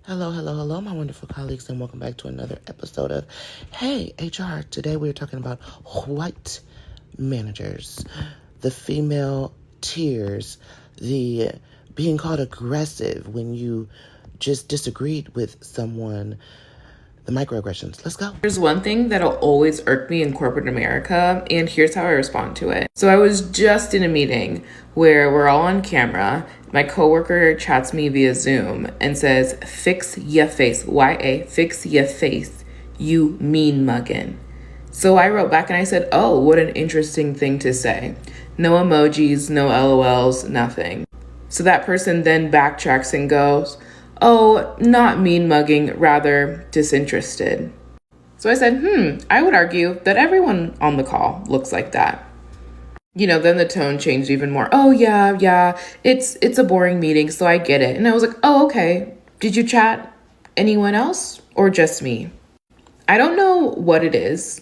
Hello, hello, hello, my wonderful colleagues, and welcome back to another episode of Hey HR. Today we are talking about white managers, the female tears, the being called aggressive when you just disagreed with someone, the microaggressions. Let's go. There's one thing that'll always irk me in corporate America, and here's how I respond to it. So I was just in a meeting where we're all on camera. My coworker chats me via Zoom and says, "Fix ya face, YA, fix ya face, you mean muggin." So I wrote back and I said, "Oh, what an interesting thing to say." No emojis, no LOLs, nothing. So that person then backtracks and goes, "Oh, not mean mugging, rather disinterested." So I said, I would argue that everyone on the call looks like that. Then the tone changed even more. "Oh, yeah, it's a boring meeting, so I get it." And I was like, "Oh, okay. Did you chat anyone else or just me?" I don't know what it is,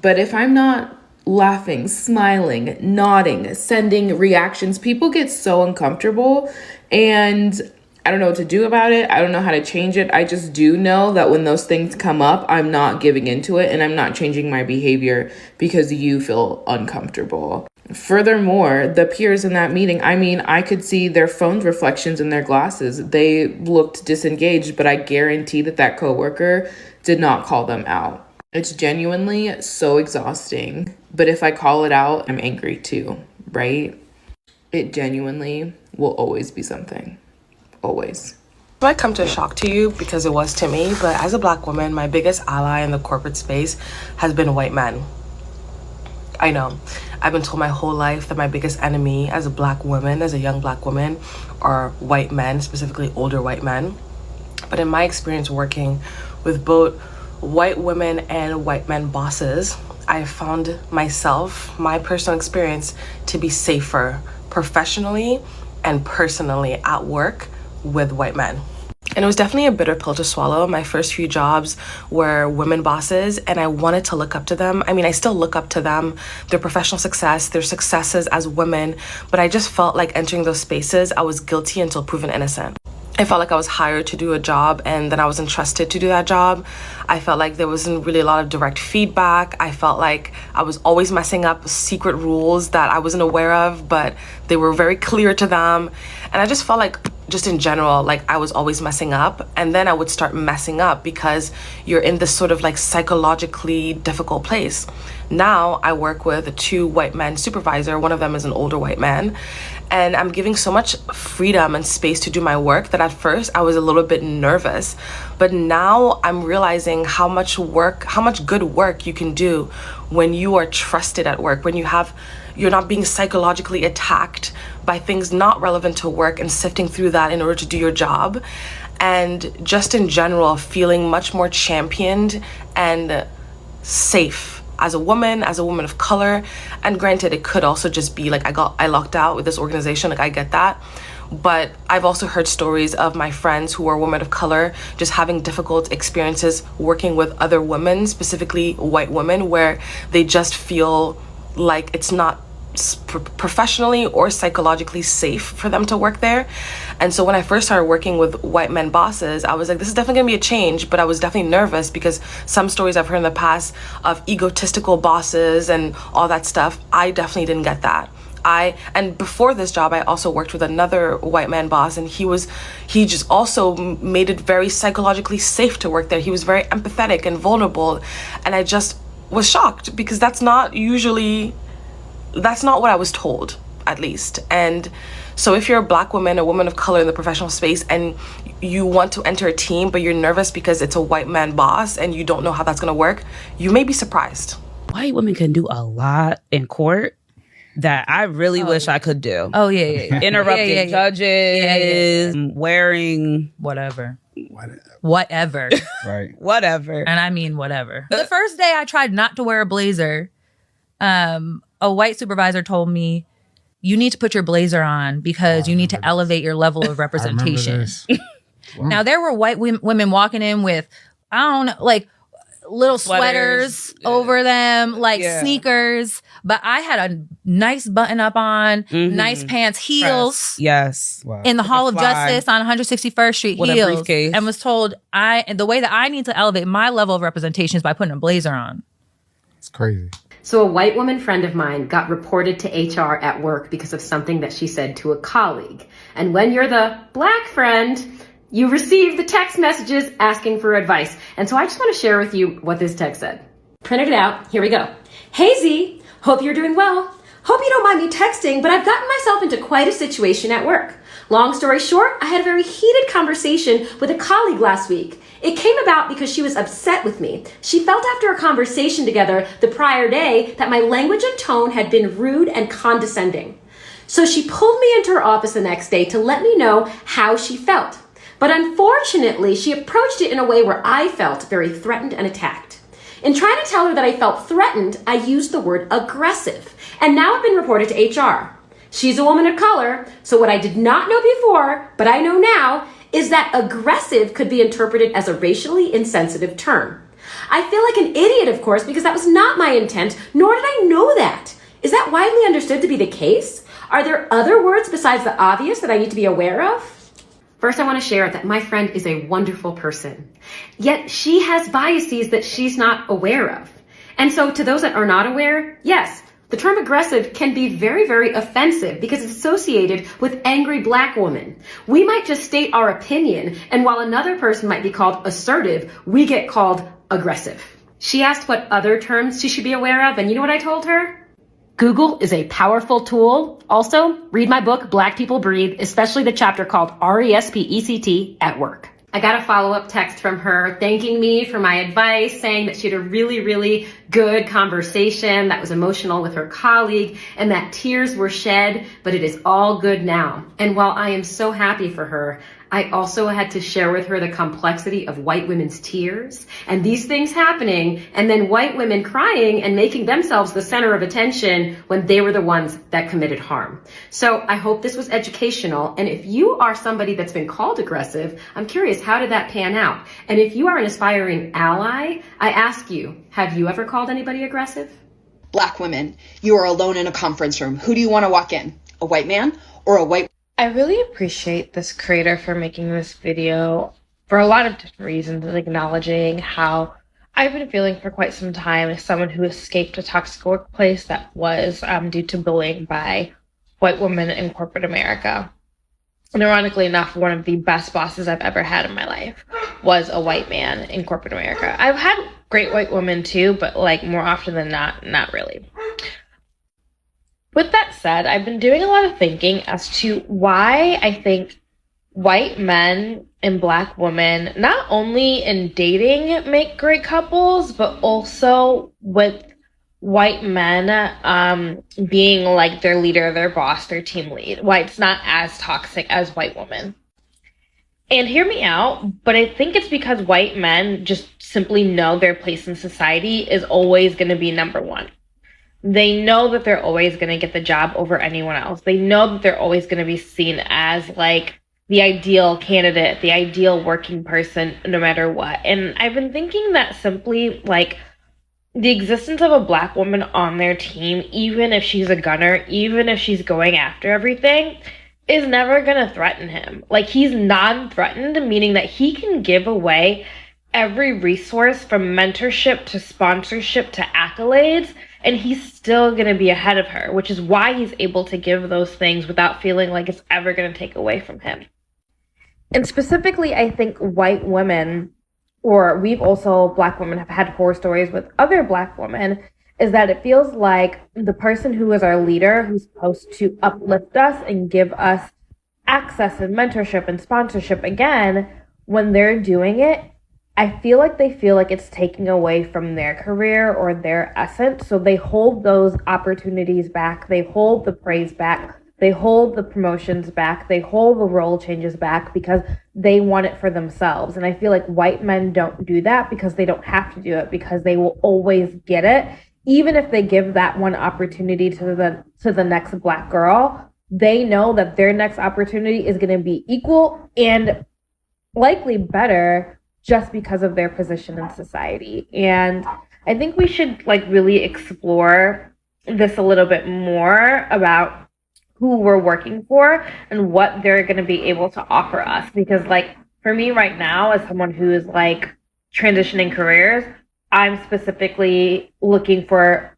but if I'm not laughing, smiling, nodding, sending reactions, people get so uncomfortable, and I don't know what to do about it. I don't know how to change it. I just do know that when those things come up, I'm not giving into it and I'm not changing my behavior because you feel uncomfortable. Furthermore, the peers in that meeting, I could see their phone reflections in their glasses. They looked disengaged, but I guarantee that coworker did not call them out. It's genuinely so exhausting. But if I call it out, I'm angry too, right? It genuinely will always be something. Always. It might come to a shock to you because it was to me, but as a Black woman, my biggest ally in the corporate space has been white men. I know. I've been told my whole life that my biggest enemy as a Black woman, as a young Black woman, are white men, specifically older white men. But in my experience working with both white women and white men bosses, I found myself, my personal experience, to be safer professionally and personally at work with white men. And it was definitely a bitter pill to swallow. My first few jobs were women bosses, and I wanted to look up to them. I still look up to them, their professional success, their successes as women, but I just felt like entering those spaces, I was guilty until proven innocent. I felt like I was hired to do a job and then I was entrusted to do that job. I felt like there wasn't really a lot of direct feedback. I felt like I was always messing up secret rules that I wasn't aware of, but they were very clear to them. And I just felt like, just in general, like I was always messing up. And then I would start messing up because you're in this sort of like psychologically difficult place. Now I work with a 2 white men supervisor. One of them is an older white man. And I'm giving so much freedom and space to do my work that at first I was a little bit nervous. But now I'm realizing how much good work you can do when you are trusted at work, when you're not being psychologically attacked by things not relevant to work and sifting through that in order to do your job. And just in general, feeling much more championed and safe as a woman of color. And granted, it could also just be like I locked out with this organization, like I get that. But I've also heard stories of my friends who are women of color just having difficult experiences working with other women, specifically white women, where they just feel like it's not professionally or psychologically safe for them to work there. And so when I first started working with white men bosses, I was like, this is definitely gonna be a change, but I was definitely nervous because some stories I've heard in the past of egotistical bosses and all that stuff, I definitely didn't get that. And before this job, I also worked with another white man boss, and he just also made it very psychologically safe to work there. He was very empathetic and vulnerable, and I just was shocked because that's not what I was told, at least. And so if you're a Black woman, a woman of color in the professional space, and you want to enter a team, but you're nervous because it's a white man boss and you don't know how that's gonna work, you may be surprised. White women can do a lot in court that I really wish I could do. Oh, yeah. Interrupting judges, wearing Whatever. right, whatever. And I mean whatever. The first day I tried not to wear a blazer, a white supervisor told me, you need to put your blazer on because you need to elevate your level of representation. Wow. Now, there were white women walking in with, I don't know, little Sweaters, sweaters over them, like Yeah. sneakers. But I had a nice button up on, nice pants, heels. Yes. Wow. In the Like Hall a of fly. Justice on 161st Street, With a heels, briefcase. and was told and the way that I need to elevate my level of representation is by putting a blazer on. It's crazy. So a white woman friend of mine got reported to HR at work because of something that she said to a colleague. And when you're the black friend, you receive the text messages asking for advice. And so I just want to share with you what this text said. Printed it out. Here we go. Hey Z, hope you're doing well. Hope you don't mind me texting, but I've gotten myself into quite a situation at work. Long story short, I had a very heated conversation with a colleague last week. It came about because she was upset with me. She felt after a conversation together the prior day that my language and tone had been rude and condescending. So she pulled me into her office the next day to let me know how she felt. But unfortunately, she approached it in a way where I felt very threatened and attacked. In trying to tell her that I felt threatened, I used the word aggressive, and now I've been reported to HR. She's a woman of color, so what I did not know before, but I know now, is that aggressive could be interpreted as a racially insensitive term. I feel like an idiot, of course, because that was not my intent, nor did I know that. Is that widely understood to be the case? Are there other words besides the obvious that I need to be aware of? First, I want to share that my friend is a wonderful person. Yet she has biases that she's not aware of. And so to those that are not aware, yes, the term aggressive can be very, very offensive because it's associated with angry black women. We might just state our opinion, and while another person might be called assertive, we get called aggressive. She asked what other terms she should be aware of, and you know what I told her? Google is a powerful tool. Also, read my book, Black People Breathe, especially the chapter called RESPECT at work. I got a follow-up text from her thanking me for my advice, saying that she had a really, really good conversation that was emotional with her colleague and that tears were shed, but it is all good now. And while I am so happy for her, I also had to share with her the complexity of white women's tears and these things happening, and then white women crying and making themselves the center of attention when they were the ones that committed harm. So I hope this was educational. And if you are somebody that's been called aggressive, I'm curious, how did that pan out? And if you are an aspiring ally, I ask you, have you ever called anybody aggressive? Black women, you are alone in a conference room. Who do you want to walk in? A white man or a white? I really appreciate this creator for making this video for a lot of different reasons, and acknowledging how I've been feeling for quite some time as someone who escaped a toxic workplace that was due to bullying by white women in corporate America. And ironically enough, one of the best bosses I've ever had in my life was a white man in corporate America. I've had great white women too, but like more often than not really. With that said, I've been doing a lot of thinking as to why I think white men and black women, not only in dating, make great couples, but also with white men being like their leader, their boss, their team lead. Why it's not as toxic as white women. And hear me out, but I think it's because white men just simply know their place in society is always going to be number one. They know that they're always going to get the job over anyone else. They know that they're always going to be seen as like the ideal candidate, the ideal working person, no matter what. And I've been thinking that simply like the existence of a black woman on their team, even if she's a gunner, even if she's going after everything, is never going to threaten him. Like he's non-threatened, meaning that he can give away every resource from mentorship to sponsorship to accolades, and he's still going to be ahead of her, which is why he's able to give those things without feeling like it's ever going to take away from him. And specifically, I think white women, or we've also, black women have had horror stories with other black women, is that it feels like the person who is our leader, who's supposed to uplift us and give us access and mentorship and sponsorship, again, when they're doing it, I feel like they feel like it's taking away from their career or their essence. So they hold those opportunities back. They hold the praise back. They hold the promotions back. They hold the role changes back because they want it for themselves. And I feel like white men don't do that because they don't have to do it, because they will always get it. Even if they give that one opportunity to the next black girl, they know that their next opportunity is going to be equal and likely better just because of their position in society. And I think we should like really explore this a little bit more about who we're working for and what they're going to be able to offer us. Because like for me right now, as someone who is like transitioning careers, I'm specifically looking for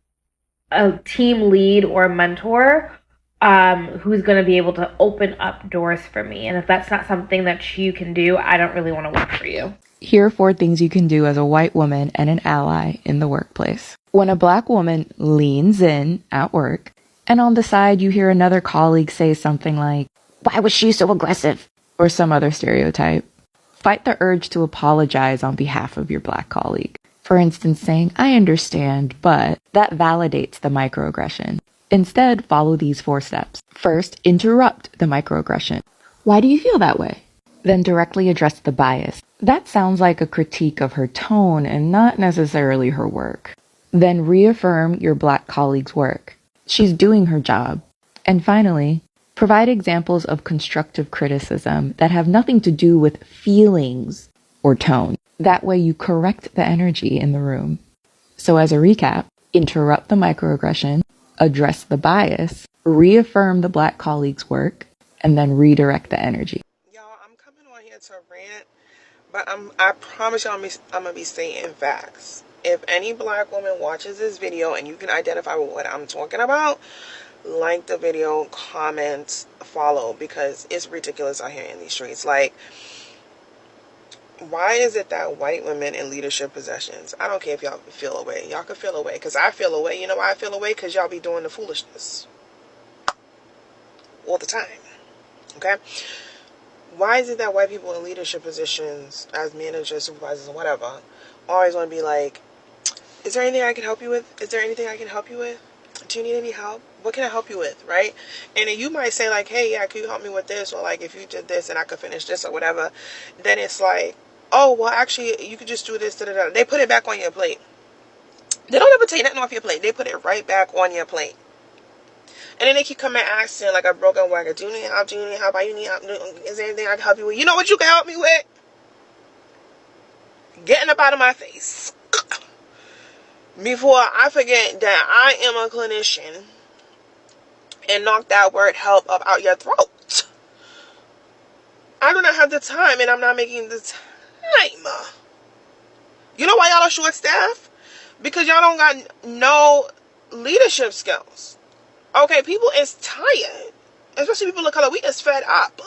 a team lead or a mentor who's going to be able to open up doors for me. And if that's not something that you can do, I don't really want to work for you. Here are 4 things you can do as a white woman and an ally in the workplace. When a black woman leans in at work, and on the side you hear another colleague say something like, "Why was she so aggressive?" or some other stereotype, fight the urge to apologize on behalf of your black colleague. For instance, saying, "I understand, but," that validates the microaggression. Instead, follow these 4 steps. First, interrupt the microaggression. "Why do you feel that way?" Then directly address the bias. That sounds like a critique of her tone and not necessarily her work. Then reaffirm your black colleague's work. She's doing her job. And finally, provide examples of constructive criticism that have nothing to do with feelings or tone. That way you correct the energy in the room. So as a recap, interrupt the microaggression, address the bias, reaffirm the black colleague's work, and then redirect the energy. Y'all, I'm coming on here to rant, but I promise y'all I'm going to be stating facts. If any black woman watches this video and you can identify with what I'm talking about, like the video, comment, follow, because it's ridiculous out here in these streets. Like, why is it that white women in leadership positions, I don't care if y'all feel away, y'all can feel away, because I feel away. You know why I feel away? Because y'all be doing the foolishness all the time. Okay? Why is it that white people in leadership positions as managers, supervisors, or whatever, always want to be like, "Is there anything I can help you with? Is there anything I can help you with? Do you need any help? What can I help you with?" Right? And then you might say like, "Hey, yeah, can you help me with this?" Or like, "If you did this and I could finish this," or whatever. Then it's like, "Oh, well, actually, you could just do this." Da-da-da. They put it back on your plate. They don't ever take nothing off your plate. They put it right back on your plate. And then they keep coming asking like a broken record, "Do you need help? Do you need help? You need help? Is there anything I can help you with?" You know what you can help me with? Getting up out of my face. Before I forget that I am a clinician and knock that word help up out your throat. I do not have the time, and I'm not making the time. You know why y'all are short staffed? Because y'all don't got no leadership skills. Okay, people is tired. Especially people of color. We is fed up.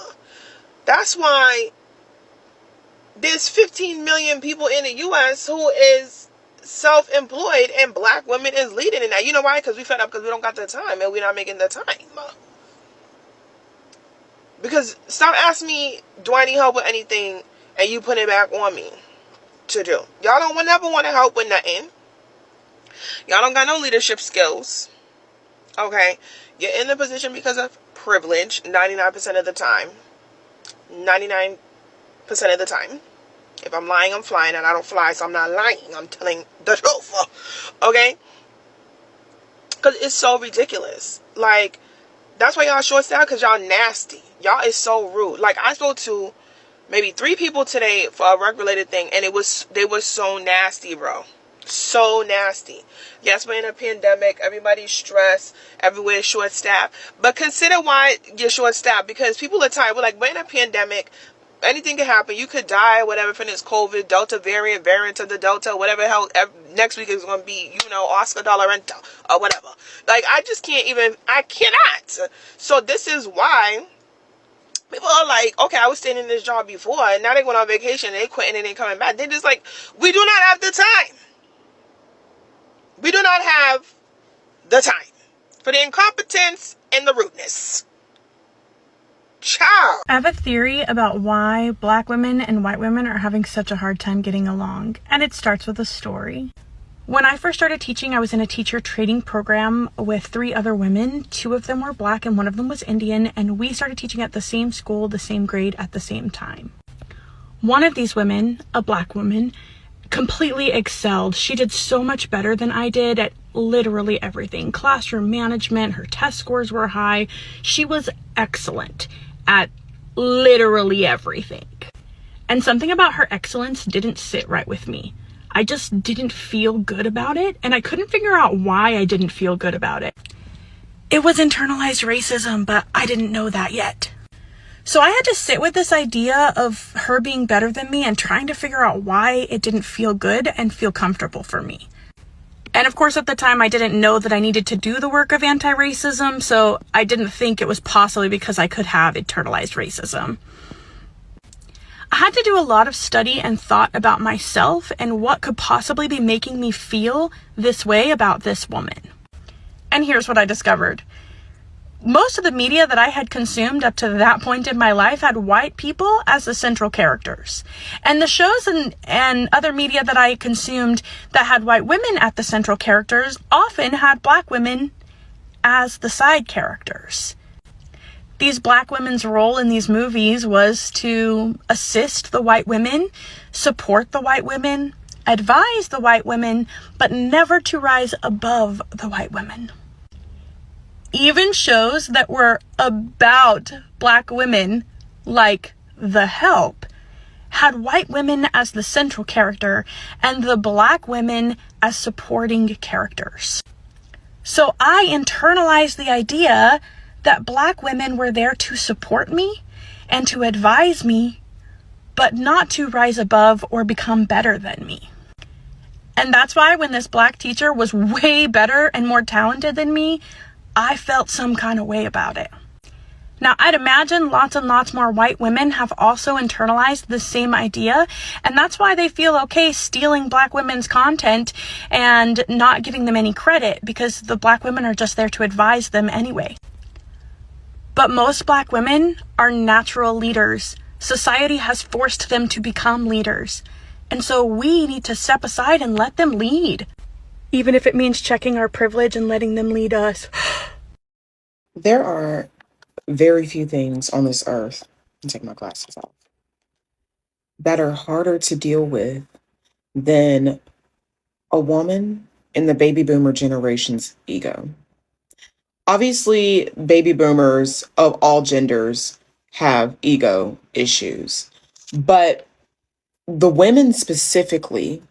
That's why there's 15 million people in the U.S. who is self-employed and black women is leading in that. You know why? Because we fed up because we don't got the time and we're not making the time. Because stop asking me, do I need help with anything, and you put it back on me to do. Y'all don't never want to help with nothing. Y'all don't got no leadership skills. Okay? You're in the position because of privilege 99% of the time. 99% of the time. If I'm lying, I'm flying, and I don't fly, so I'm not lying. I'm telling the truth. Okay? Because it's so ridiculous. Like, that's why y'all short staffed, because y'all nasty. Y'all is so rude. Like, I spoke to maybe 3 people today for a work-related thing, and they were so nasty, bro. So nasty. Yes, we're in a pandemic. Everybody's stressed. Everywhere's short staffed. But consider why you're short staffed. Because people are tired. We're in a pandemic. Anything can happen. You could die, whatever, from this COVID, Delta variant of the Delta, whatever the hell next week is going to be, Oscar de la Renta or whatever. Like, I just can't even, I cannot. So this is why people are like, okay, I was staying in this job before, and now they went on vacation, and they quitting, and they coming back. They're just like, we do not have the time. We do not have the time for the incompetence and the rudeness. Ciao. I have a theory about why black women and white women are having such a hard time getting along, and it starts with a story. When I first started teaching, I was in a teacher training program with 3 other women. 2 of them were black and 1 of them was Indian, and we started teaching at the same school, the same grade, at the same time. One of these women, a black woman, completely excelled. She did so much better than I did at literally everything. Classroom management, her test scores were high. She was excellent at literally everything. And something about her excellence didn't sit right with me. I just didn't feel good about it, and I couldn't figure out why I didn't feel good about it. It was internalized racism, but I didn't know that yet. So I had to sit with this idea of her being better than me and trying to figure out why it didn't feel good and feel comfortable for me. And of course, at the time, I didn't know that I needed to do the work of anti-racism, so I didn't think it was possibly because I could have internalized racism. I had to do a lot of study and thought about myself and what could possibly be making me feel this way about this woman. And here's what I discovered. Most of the media that I had consumed up to that point in my life had white people as the central characters. And the shows and other media that I consumed that had white women at the central characters often had black women as the side characters. These black women's role in these movies was to assist the white women, support the white women, advise the white women, but never to rise above the white women. Even shows that were about black women, like The Help, had white women as the central character and the black women as supporting characters. So I internalized the idea that black women were there to support me and to advise me, but not to rise above or become better than me. And that's why when this black teacher was way better and more talented than me, I felt some kind of way about it. Now, I'd imagine lots and lots more white women have also internalized the same idea, and that's why they feel okay stealing black women's content and not giving them any credit, because the black women are just there to advise them anyway. But most black women are natural leaders. Society has forced them to become leaders. And so we need to step aside and let them lead. Even if it means checking our privilege and letting them lead us. There are very few things on this earth, I'm taking my glasses off, that are harder to deal with than a woman in the baby boomer generation's ego. Obviously, baby boomers of all genders have ego issues, but the women specifically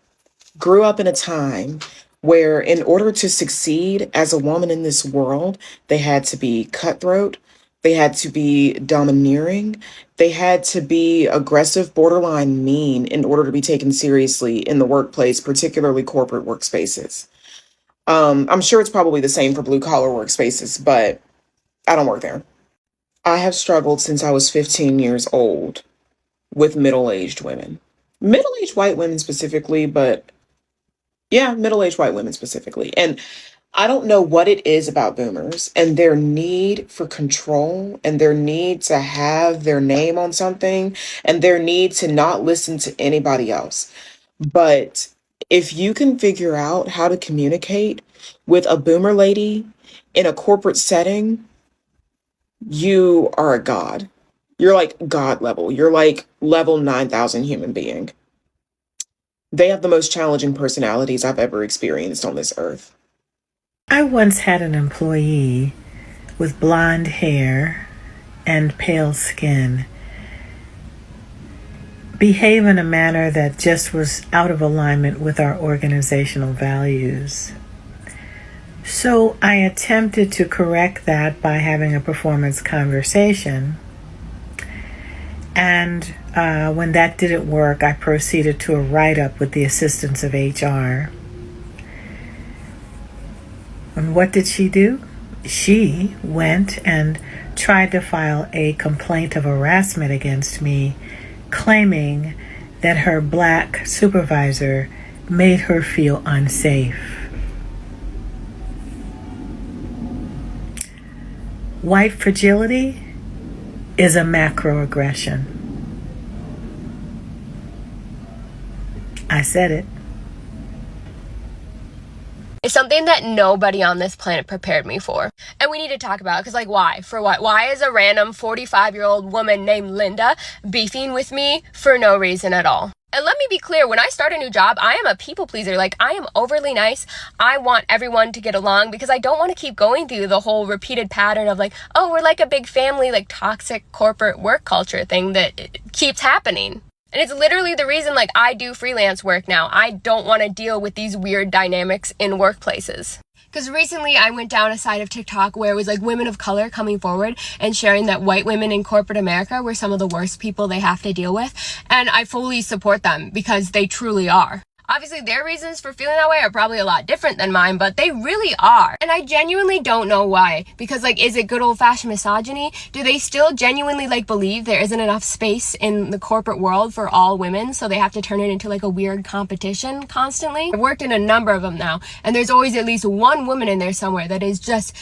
grew up in a time where in order to succeed as a woman in this world, they had to be cutthroat, they had to be domineering, they had to be aggressive, borderline mean in order to be taken seriously in the workplace, particularly corporate workspaces. I'm sure it's probably the same for blue collar workspaces, but I don't work there. I have struggled since I was 15 years old with middle-aged women. Middle-aged white women specifically, but yeah, middle-aged white women specifically. And I don't know what it is about boomers and their need for control and their need to have their name on something and their need to not listen to anybody else. But if you can figure out how to communicate with a boomer lady in a corporate setting, you are a god. You're like God level. You're like level 9,000 human being. They have the most challenging personalities I've ever experienced on this earth. I once had an employee with blonde hair and pale skin behave in a manner that just was out of alignment with our organizational values. So I attempted to correct that by having a performance conversation. And when that didn't work, I proceeded to a write-up with the assistance of HR. And what did she do? She went and tried to file a complaint of harassment against me, claiming that her black supervisor made her feel unsafe. White fragility is a macroaggression. I said it. It's something that nobody on this planet prepared me for. And we need to talk about it, because, like, why? For what? Why is a random 45-year-old woman named Linda beefing with me for no reason at all? And let me be clear, when I start a new job, I am a people pleaser. Like, I am overly nice. I want everyone to get along because I don't want to keep going through the whole repeated pattern of, like, oh, we're like a big family, like toxic corporate work culture thing that keeps happening. And it's literally the reason, like, I do freelance work now. I don't want to deal with these weird dynamics in workplaces. Because recently I went down a side of TikTok where it was like women of color coming forward and sharing that white women in corporate America were some of the worst people they have to deal with. And I fully support them because they truly are. Obviously, their reasons for feeling that way are probably a lot different than mine, but they really are. And I genuinely don't know why. Because, like, is it good old-fashioned misogyny? Do they still genuinely, like, believe there isn't enough space in the corporate world for all women, so they have to turn it into, like, a weird competition constantly? I've worked in a number of them now, and there's always at least one woman in there somewhere that is just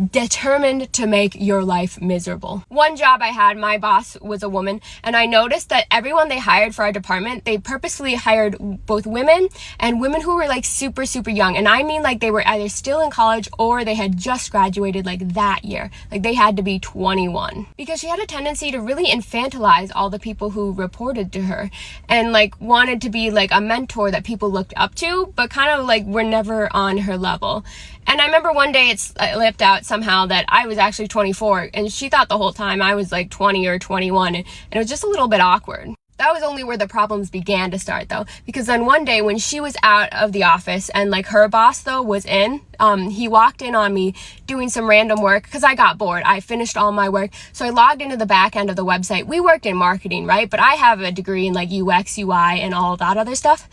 determined to make your life miserable. One job I had, my boss was a woman, and I noticed that everyone they hired for our department, they purposely hired both women and women who were like super young. And I mean, like, they were either still in college or they had just graduated like that year. Like, they had to be 21, because she had a tendency to really infantilize all the people who reported to her and like wanted to be like a mentor that people looked up to, but kind of like were never on her level. And I remember one day it slipped out somehow that I was actually 24 and she thought the whole time I was like 20 or 21, and it was just a little bit awkward. That was only where the problems began to start, though, because then one day when she was out of the office and like her boss though was in, he walked in on me doing some random work because I got bored. I finished all my work, so I logged into the back end of the website. We worked in marketing, right? But I have a degree in like UX, UI, and all that other stuff.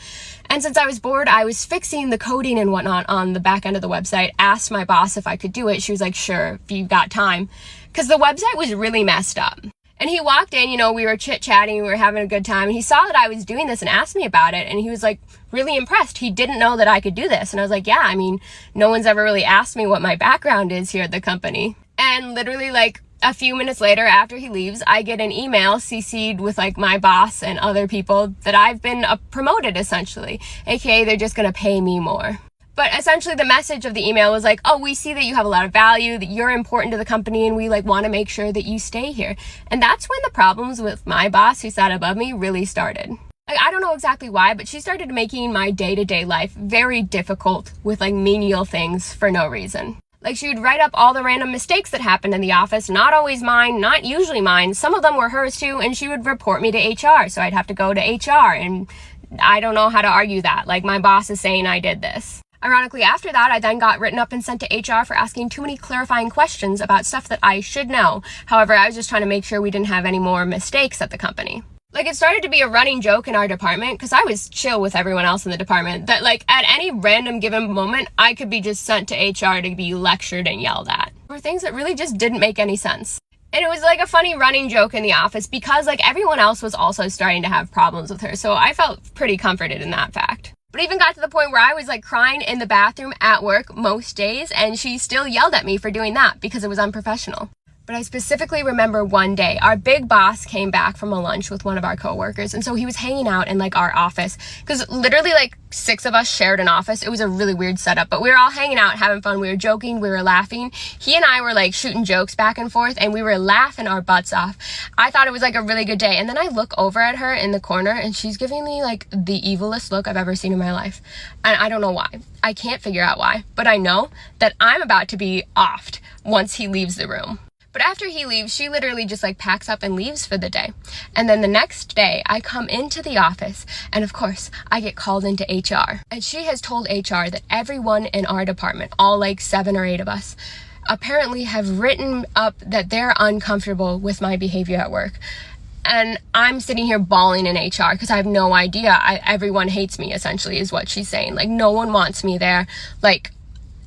And since I was bored, I was fixing the coding and whatnot on the back end of the website. Asked my boss if I could do it. She was like, "Sure, if you've got time," because the website was really messed up. And he walked in, you know, we were chit-chatting, we were having a good time, and he saw that I was doing this and asked me about it, and he was like really impressed. He didn't know that I could do this. And I was like, yeah, I mean, no one's ever really asked me what my background is here at the company. And literally like a few minutes later after he leaves, I get an email CC'd with like my boss and other people that I've been promoted essentially, aka they're just gonna pay me more. But essentially the message of the email was like, oh, we see that you have a lot of value, that you're important to the company, and we like want to make sure that you stay here. And that's when the problems with my boss who sat above me really started. Like, I don't know exactly why, but she started making my day-to-day life very difficult with like menial things for no reason. Like, she would write up all the random mistakes that happened in the office, not always mine, not usually mine. Some of them were hers too, and she would report me to HR, so I'd have to go to HR, and I don't know how to argue that. Like, my boss is saying I did this. Ironically, after that, I then got written up and sent to HR for asking too many clarifying questions about stuff that I should know. However, I was just trying to make sure we didn't have any more mistakes at the company. Like, it started to be a running joke in our department, because I was chill with everyone else in the department, that like at any random given moment, I could be just sent to HR to be lectured and yelled at for things that really just didn't make any sense. And it was like a funny running joke in the office because like everyone else was also starting to have problems with her. So I felt pretty comforted in that fact. But it even got to the point where I was like crying in the bathroom at work most days, and she still yelled at me for doing that because it was unprofessional. But I specifically remember one day, our big boss came back from a lunch with one of our coworkers, and so he was hanging out in like our office, because literally like 6 of us shared an office. It was a really weird setup, but we were all hanging out, having fun. We were joking, we were laughing. He and I were like shooting jokes back and forth, and we were laughing our butts off. I thought it was like a really good day, and then I look over at her in the corner, and she's giving me like the evilest look I've ever seen in my life. And I don't know why. I can't figure out why, but I know that I'm about to be offed once he leaves the room. But after he leaves, she literally just like packs up and leaves for the day. And then the next day, I come into the office, and of course, I get called into HR. And she has told HR that everyone in our department, all like 7 or 8 of us, apparently have written up that they're uncomfortable with my behavior at work. And I'm sitting here bawling in HR because I have no idea. Everyone hates me, essentially, is what she's saying. Like, no one wants me there. Like,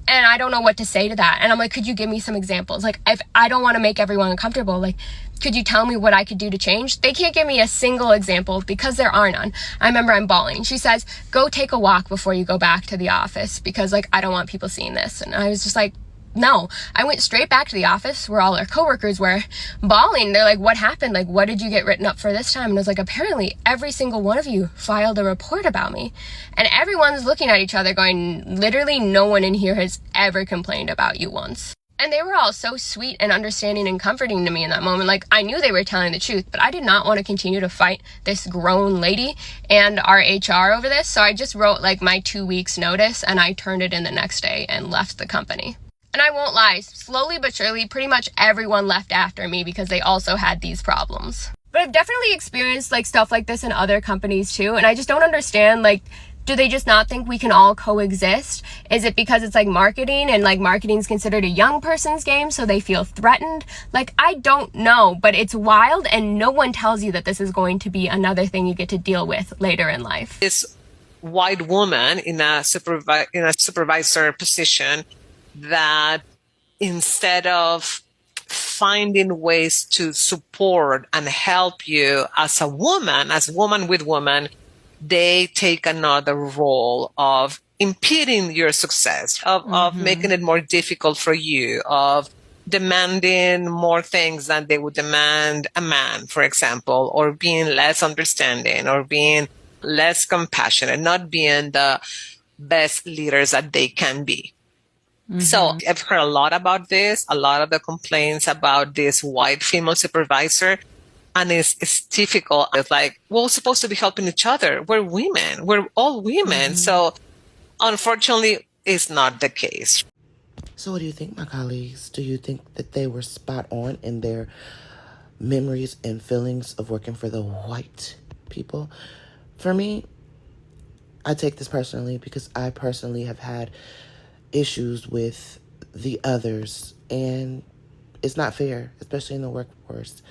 and I don't know what to say to that. And I'm like, could you give me some examples? Like, if I don't want to make everyone uncomfortable, like, could you tell me what I could do to change? They can't give me a single example because there are none. I remember I'm bawling. She says, go take a walk before you go back to the office because, like, I don't want people seeing this. And I was just like, no. I went straight back to the office where all our coworkers were bawling. They're like, what happened? Like, what did you get written up for this time? And I was like, apparently every single one of you filed a report about me. And everyone's looking at each other going, literally no one in here has ever complained about you once. And they were all so sweet and understanding and comforting to me in that moment. Like, I knew they were telling the truth, but I did not want to continue to fight this grown lady and our HR over this. So I just wrote like my 2 weeks notice, and I turned it in the next day and left the company. And I won't lie, slowly but surely, pretty much everyone left after me because they also had these problems. But I've definitely experienced like stuff like this in other companies too. And I just don't understand, like, do they just not think we can all coexist? Is it because it's like marketing and like marketing is considered a young person's game, so they feel threatened? Like, I don't know, but it's wild, and no one tells you that this is going to be another thing you get to deal with later in life. This white woman in a supervisor position that instead of finding ways to support and help you as a woman with woman, they take another role of impeding your success, of making it more difficult for you, of demanding more things than they would demand a man, for example, or being less understanding or being less compassionate, not being the best leaders that they can be. So I've heard a lot about this, a lot of the complaints about this white female supervisor. And it's difficult. It's like, we're supposed to be helping each other. We're women. We're all women. So unfortunately, it's not the case. So what do you think, my colleagues? Do you think that they were spot on in their memories and feelings of working for the white people? For me, I take this personally because I personally have had issues with the others, and it's not fair, especially in the workforce.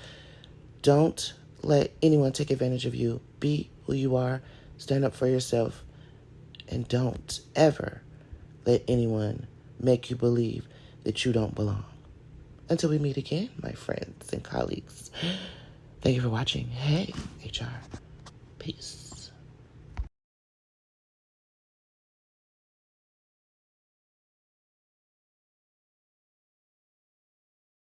Don't let anyone take advantage of you. Be who you are. Stand up for yourself. And don't ever let anyone make you believe that you don't belong. Until we meet again, my friends and colleagues. Thank you for watching. Hey, HR. Peace.